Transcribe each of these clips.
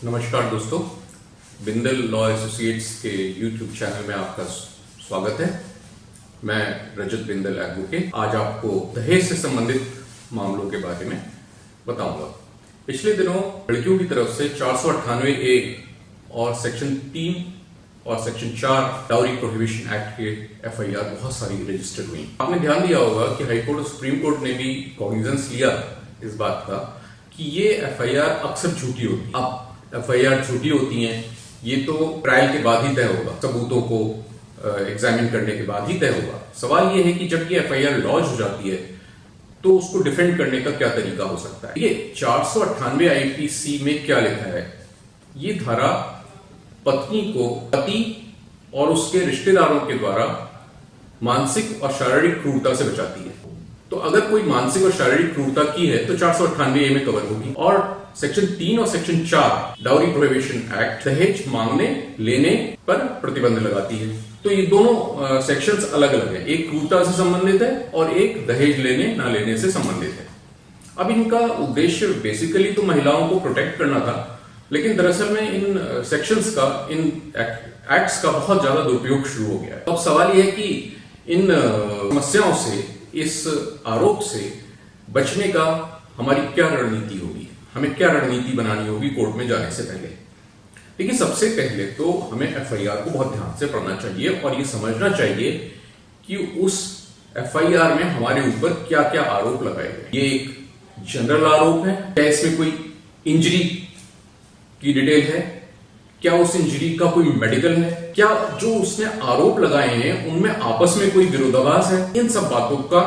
नमस्कार दोस्तों, Bindal law associates के यूट्यूब चैनल में आपका स्वागत है। मैं रजत बिंदल एडवोकेट आज आपको दहेज से संबंधित मामलों के बारे में बताऊंगा। पिछले दिनों लड़कियों की तरफ से 498A और सेक्शन 3 और सेक्शन 4 डाउरी प्रोहिबिशन एक्ट के FIR बहुत सारी रजिस्टर हुई। आपने ध्यान दिया होगा कि हाईकोर्ट और सुप्रीम कोर्ट ने भी कॉग्निजेंस लिया इस बात का कि ये FIR अक्सर झूठी होती है। अब FIR झूठी होती हैं ये तो ट्रायल के बाद ही तय होगा, सबूतों को एग्जामिन करने के बाद ही तय होगा। सवाल ये है कि जब ये FIR लॉन्च हो जाती है तो उसको डिफेंड करने का क्या तरीका हो सकता है। ये 498 IPC में क्या लिखा है, ये धारा पत्नी को पति और उसके रिश्तेदारों के द्वारा मानसिक और शारीरिक क्रूरता से बचाती है। तो अगर कोई मानसिक और शारीरिक क्रूरता की है तो 498A में कवर होगी। और सेक्शन 3 और सेक्शन 4 डाउरी प्रोहिबिशन एक्ट दहेज मांगने लेने पर प्रतिबंध लगाती है। तो ये दोनों सेक्शंस अलग अलग है, एक क्रूरता से संबंधित है और एक दहेज लेने ना लेने से संबंधित है। अब इनका उद्देश्य बेसिकली तो महिलाओं को प्रोटेक्ट करना था, लेकिन दरअसल में इन सेक्शंस का, इन एक्ट्स का बहुत ज्यादा दुरुपयोग शुरू हो गया है। अब सवाल यह है कि इन समस्याओं से, इस आरोप से बचने का हमारी क्या रणनीति होगी, हमें क्या रणनीति बनानी होगी कोर्ट में जाने से पहले। देखिए, सबसे पहले तो हमें FIR को बहुत ध्यान से पढ़ना चाहिए और ये समझना चाहिए कि उस FIR में हमारे ऊपर क्या क्या आरोप लगाए गए। ये एक जनरल आरोप है, क्या इसमें कोई इंजरी की डिटेल है, क्या उस इंजरी का कोई मेडिकल है, क्या जो उसने आरोप लगाए हैं उनमें आपस में कोई विरोधाभास है। इन सब बातों का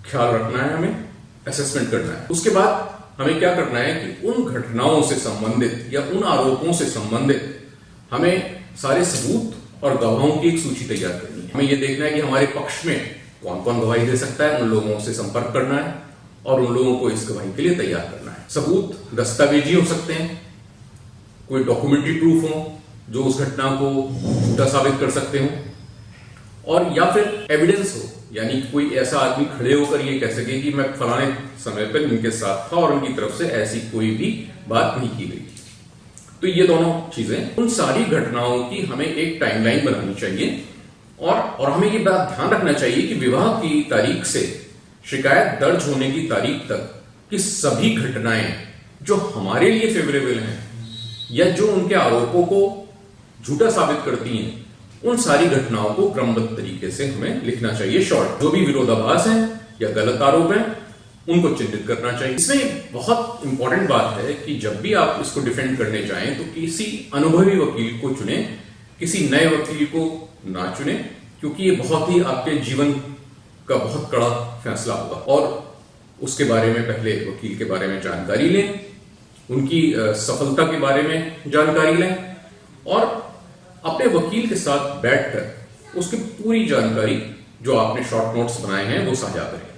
ख्याल रखना है, हमें असेसमेंट करना है। उसके बाद हमें क्या करना है कि उन घटनाओं से संबंधित या उन आरोपों से संबंधित हमें सारे सबूत और गवाहों की एक सूची तैयार करनी है। हमें यह देखना है कि हमारे पक्ष में कौन कौन गवाही दे सकता है, उन लोगों से संपर्क करना है और उन लोगों को इस गवाही के लिए तैयार करना है। सबूत दस्तावेजी हो सकते हैं, कोई डॉक्यूमेंट्री प्रूफ हो जो उस घटना को झूठा साबित कर सकते हो, और या फिर एविडेंस हो, यानी कोई ऐसा आदमी खड़े होकर ये कह सके कि मैं फलाने समय पर इनके साथ था और उनकी तरफ से ऐसी कोई भी बात नहीं की गई थी। तो ये दोनों चीजें, उन सारी घटनाओं की हमें एक टाइमलाइन बनानी चाहिए और हमें ये बात ध्यान रखना चाहिए कि विवाह की तारीख से शिकायत दर्ज होने की तारीख तक की सभी घटनाएं जो हमारे लिए फेवरेबल हैं या जो उनके आरोपों को झूठा साबित करती हैं, उन सारी घटनाओं को क्रमबद्ध तरीके से हमें लिखना चाहिए। शॉर्ट, जो भी विरोधाभास है या गलत आरोप है उनको चिन्हित करना चाहिए। इसमें बहुत इंपॉर्टेंट बात है कि जब भी आप इसको डिफेंड करने जाएं तो किसी अनुभवी वकील को चुने, किसी नए वकील को ना चुने, क्योंकि ये बहुत ही आपके जीवन का बहुत कड़ा फैसला होगा। और उसके बारे में पहले वकील के बारे में जानकारी लें, उनकी सफलता के बारे में जानकारी लें और अपने वकील के साथ बैठकर उसकी पूरी जानकारी जो आपने शॉर्ट नोट्स बनाए हैं वो साझा करें।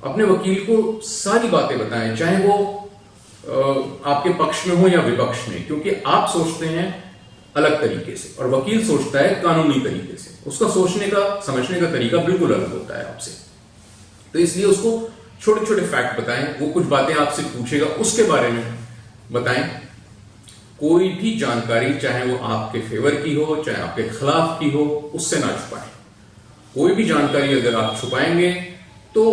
अपने वकील को सारी बातें बताएं, चाहे वो आपके पक्ष में हो या विपक्ष में, क्योंकि आप सोचते हैं अलग तरीके से और वकील सोचता है कानूनी तरीके से। उसका सोचने का, समझने का तरीका बिल्कुल अलग होता है आपसे। तो इसलिए उसको छोटे छोटे फैक्ट बताएं, वो कुछ बातें आपसे पूछेगा उसके बारे में बताएं। कोई भी जानकारी, चाहे वो आपके फेवर की हो चाहे आपके खिलाफ की हो, उससे ना छुपाएं। कोई भी जानकारी अगर आप छुपाएंगे तो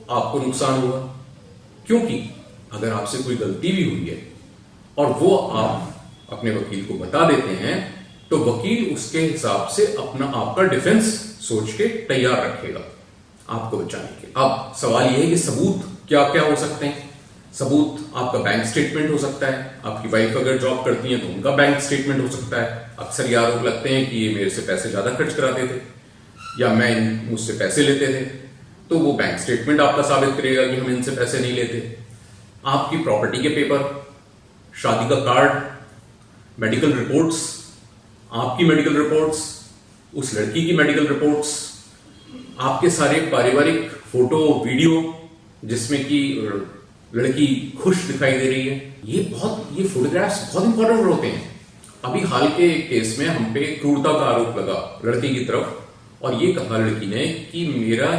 आपको नुकसान होगा, क्योंकि अगर आपसे कोई गलती भी हुई है और वो आप अपने वकील को बता देते हैं तो वकील उसके हिसाब से अपना, आपका डिफेंस सोच के तैयार रखेगा आपको बचाने के। अब सवाल यह है कि सबूत क्या क्या हो सकते हैं। सबूत आपका बैंक स्टेटमेंट हो सकता है, आपकी वाइफ अगर जॉब करती है तो उनका बैंक स्टेटमेंट हो सकता है। अक्सर ये आरोप लगते हैं कि ये मेरे से पैसे ज्यादा खर्च कराते थे या मैं मुझसे पैसे लेते थे, तो वो बैंक स्टेटमेंट आपका साबित करेगा कि हम इनसे पैसे नहीं लेते। आपकी प्रॉपर्टी के पेपर, शादी का कार्ड, मेडिकल रिपोर्ट्स, आपकी मेडिकल रिपोर्ट्स, उस लड़की की मेडिकल रिपोर्ट्स, आपके सारे पारिवारिक फोटो वीडियो जिसमें कि लड़की खुश दिखाई दे रही है, ये फोटोग्राफ्स बहुत इंपॉर्टेंट होते हैं। अभी हाल के केस में हम पे क्रूरता का आरोप लगा लड़की की तरफ और ये कहा लड़की ने कि मेरा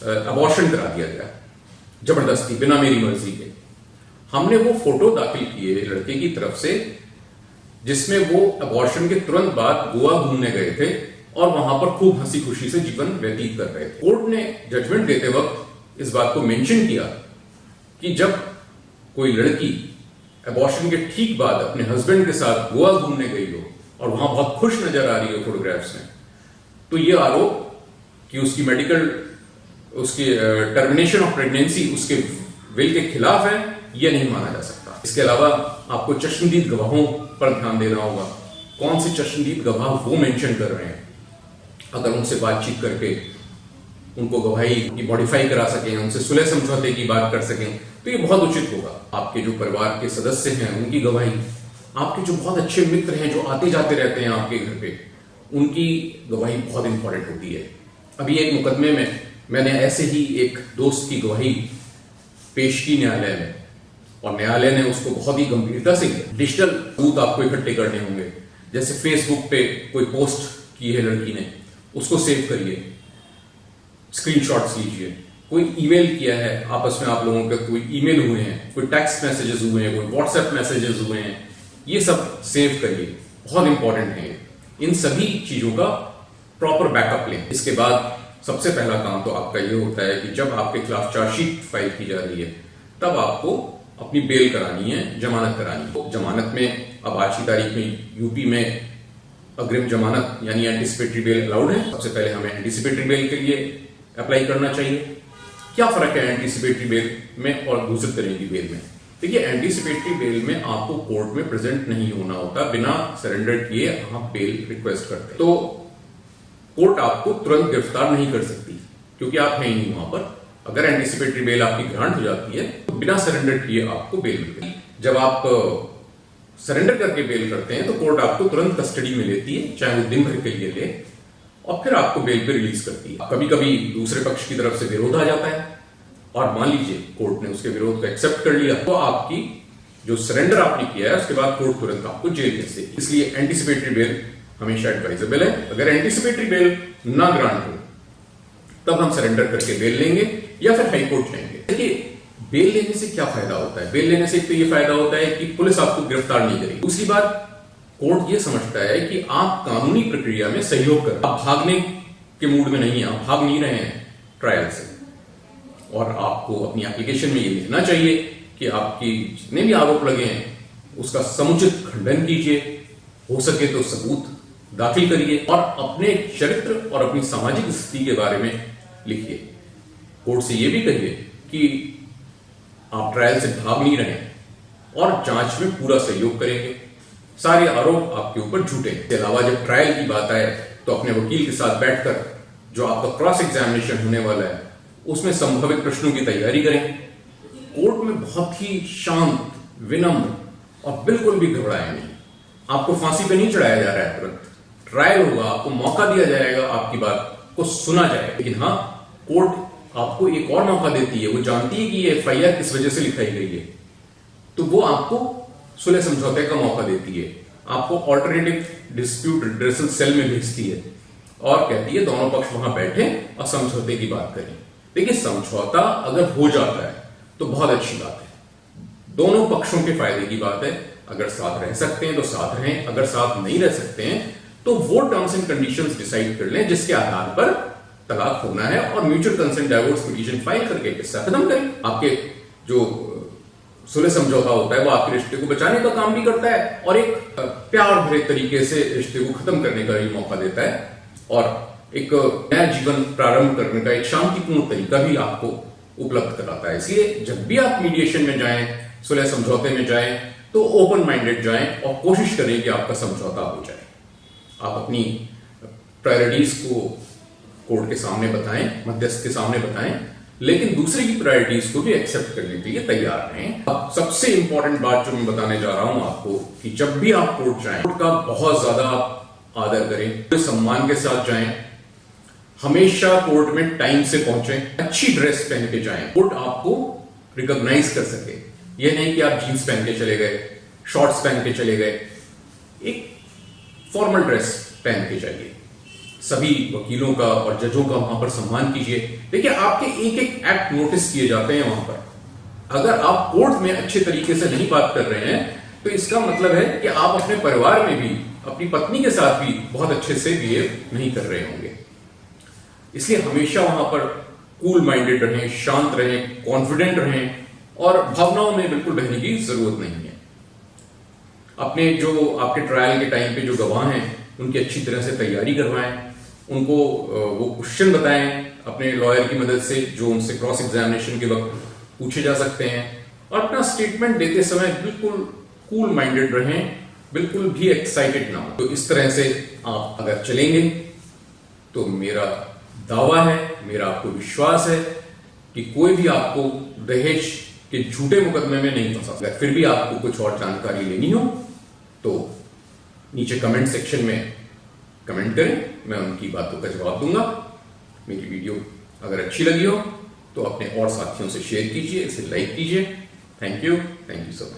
अबॉर्शन करा दिया गया जबरदस्ती, बिना मेरी मर्जी के। हमने वो फोटो दाखिल किए लड़के की तरफ से जिसमें वो अबॉर्शन के तुरंत बाद गोवा घूमने गए थे और वहां पर खूब हंसी खुशी से जीवन व्यतीत कर रहे थे। कोर्ट ने जजमेंट देते वक्त इस बात को मेंशन किया कि जब कोई लड़की अबॉर्शन के ठीक बाद अपने हस्बैंड के साथ गोवा घूमने गई हो और वहां बहुत खुश नजर आ रही हो फोटोग्राफ्स में, तो ये आरोप कि उसकी मेडिकल उसकी टर्मिनेशन ऑफ प्रेगनेंसी उसके विल के खिलाफ है, यह नहीं माना जा सकता। इसके अलावा आपको चश्मदीद गवाहों पर ध्यान देना होगा। कौन से चश्मदीद गवाह वो मेंशन कर रहे हैं, अगर उनसे बातचीत करके उनको गवाही की मॉडिफाई करा सकें, उनसे सुलह समझौते की बात कर सकें, तो ये बहुत उचित होगा। आपके जो परिवार के सदस्य हैं उनकी गवाही, आपके जो बहुत अच्छे मित्र हैं जो आते जाते रहते हैं आपके घर पे, उनकी गवाही बहुत इंपॉर्टेंट होती है। अभी एक मुकदमे में मैंने ऐसे ही एक दोस्त की गवाही पेश की न्यायालय में, और न्यायालय ने उसको बहुत ही गंभीरता से लिया। डिजिटल सबूत आपको इकट्ठे करने होंगे, जैसे फेसबुक पे कोई पोस्ट की है लड़की ने, उसको सेव करिए, स्क्रीनशॉट्स लीजिए। कोई ईमेल किया है आपस में, आप लोगों के कोई ईमेल हुए हैं, कोई टेक्स्ट मैसेजेस हुए हैं, कोई व्हाट्सएप मैसेजेस हुए हैं, ये सब सेव करिए, बहुत इंपॉर्टेंट है। इन सभी चीजों का प्रॉपर बैकअप लें। इसके बाद सबसे पहला काम तो आपका ये होता है कि जब आपके खिलाफ चार्जशीट फाइल की जा रही है, तब आपको अपनी बेल करानी है, जमानत करानी है। तो जमानत में अब आज की तारीख में यूपी में अग्रिम जमानत यानी एंटीसिपेटरी बेल अलाउड है। सबसे पहले हमें एंटीसिपेटरी बेल के लिए अप्लाई करना चाहिए। क्या फर्क है एंटीसिपेटरी बेल में और दूसरे तरह की बेल में? देखिए, एंटीसिपेटरी बेल में आपको कोर्ट में प्रेजेंट नहीं होना होता, बिना सरेंडर किए आप बेल रिक्वेस्ट करते हैं, तो कोर्ट आपको तुरंत गिरफ्तार नहीं कर सकती क्योंकि आप हैं ही नहीं वहां पर। अगर एंटीसिपेटरी बेल आपकी ग्रांट हो जाती है तो बिना सरेंडर किए आपको बेल मिलती है। जब आप सरेंडर करके बेल करते हैं तो कोर्ट आपको तुरंत कस्टडी में लेती है, चाहे वो दिन भर के लिए ले, और फिर आपको बेल पे रिलीज करती है। कभी कभी दूसरे पक्ष की तरफ से विरोध आ जाता है और मान लीजिए कोर्ट ने उसके विरोध को एक्सेप्ट कर लिया, तो आपकी जो सरेंडर आपने किया है उसके बाद कोर्ट तुरंत आपको जेल भेज देगी। इसलिए एंटीसिपेटरी बेल हमेशा एडवाइजेबल है। अगर एंटीसिपेटरी बेल ना ग्रांट हो तब हम सरेंडर करके बेल लेंगे या फिर हाई कोर्ट जाएंगे। देखिए, बेल लेने से क्या फायदा होता है? बेल लेने से तो ये फायदा होता है कि पुलिस आपको गिरफ्तार नहीं करेगी। दूसरी बात, कोर्ट ये समझता है कि आप कानूनी प्रक्रिया में सहयोग कर, आप भागने के मूड में नहीं है, आप भाग नहीं रहे हैं ट्रायल से, और आपको अपनी एप्लीकेशन में ये लिखना चाहिए कि आपकी जितने भी आरोप लगे हैं उसका समुचित खंडन कीजिए, हो सके तो सबूत दाखिल करिए और अपने चरित्र और अपनी सामाजिक स्थिति के बारे में लिखिए। कोर्ट से यह भी कहिए कि आप ट्रायल से भाग नहीं रहे और जांच में पूरा सहयोग करेंगे, सारे आरोप आपके ऊपर झूठे हैं। इसके अलावा जब ट्रायल की बात आए तो अपने वकील के साथ बैठकर जो आपका क्रॉस एग्जामिनेशन होने वाला है उसमें संभावित प्रश्नों की तैयारी करें। कोर्ट में बहुत ही शांत, विनम्र और बिल्कुल भी घबराए नहीं। आपको फांसी पे नहीं चढ़ाया जा रहा है, तुरंत ट्रायल होगा, आपको मौका दिया जाएगा, आपकी बात को सुना जाएगा। लेकिन हाँ, कोर्ट आपको एक और मौका देती है, वो जानती है कि ये एफआईआर किस वजह से लिखाई गई है, तो वो आपको सुलह समझौते का मौका देती है, आपको ऑल्टरनेटिव डिस्प्यूट रिड्रेसल सेल में भेजती है और कहती है दोनों पक्ष वहां बैठे और समझौते की बात करें। देखिए, समझौता अगर हो जाता है तो बहुत अच्छी बात है, दोनों पक्षों के फायदे की बात है। अगर साथ रह सकते हैं तो साथ रहें, अगर साथ नहीं रह सकते हैं तो वो टर्म्स एंड कंडीशंस डिसाइड कर लें जिसके आधार पर तलाक होना है, और mutual consent divorce petition file करके किस्सा खत्म करें। आपके जो सुलह समझौता होता है वो आपके रिश्ते को बचाने का काम भी करता है और एक प्यार भरे तरीके से रिश्ते को खत्म करने का भी मौका देता है और एक नया जीवन प्रारंभ करने का एक शांतिपूर्ण तरीका भी आपको उपलब्ध कराता है। इसलिए जब भी आप मीडिएशन में जाएं, सुलह समझौते में जाएं, तो ओपन माइंडेड जाएं और कोशिश करें कि आपका समझौता हो जाए। आप अपनी प्रायोरिटीज को कोर्ट के सामने बताएं, मध्यस्थ के सामने बताएं, लेकिन दूसरे की प्रायोरिटीज को भी एक्सेप्ट करने के लिए तैयार रहें। अब सबसे इंपॉर्टेंट बात जो मैं बताने जा रहा हूं आपको, कि जब भी आप कोर्ट जाएं, कोर्ट का बहुत ज्यादा आदर करें, सम्मान के साथ जाएं, हमेशा कोर्ट में टाइम से पहुंचें, अच्छी ड्रेस पहन के जाएं, कोर्ट आपको रिकॉग्नाइज कर सके। यह नहीं कि आप जीन्स पहन के चले गए, शॉर्ट्स पहन के चले गए, एक फॉर्मल ड्रेस पहन के जाइए। सभी वकीलों का और जजों का वहां पर सम्मान कीजिए। देखिए, आपके एक एक एक्ट नोटिस किए जाते हैं वहां पर। अगर आप कोर्ट में अच्छे तरीके से नहीं बात कर रहे हैं तो इसका मतलब है कि आप अपने परिवार में भी, अपनी पत्नी के साथ भी बहुत अच्छे से बिहेव नहीं कर रहे होंगे। इसलिए हमेशा वहां पर कूल माइंडेड रहें, शांत रहें, कॉन्फिडेंट रहें और भावनाओं में बिल्कुल बहने की जरूरत नहीं है। अपने जो आपके ट्रायल के टाइम पे जो गवाह हैं उनकी अच्छी तरह से तैयारी करवाएं, उनको वो क्वेश्चन बताएं अपने लॉयर की मदद से जो उनसे क्रॉस एग्जामिनेशन के वक्त पूछे जा सकते हैं, और अपना स्टेटमेंट देते समय बिल्कुल कूल माइंडेड रहें, बिल्कुल भी एक्साइटेड ना हो। तो इस तरह से आप अगर चलेंगे तो मेरा दावा है, मेरा आपको विश्वास है कि कोई भी आपको दहेज के झूठे मुकदमे में नहीं फंसा। अगर फिर भी आपको कुछ और जानकारी लेनी हो तो नीचे कमेंट सेक्शन में कमेंट करें, मैं उनकी बातों का जवाब दूंगा। मेरी वीडियो अगर अच्छी लगी हो तो अपने और साथियों से शेयर कीजिए, इसे लाइक कीजिए। Thank you so much.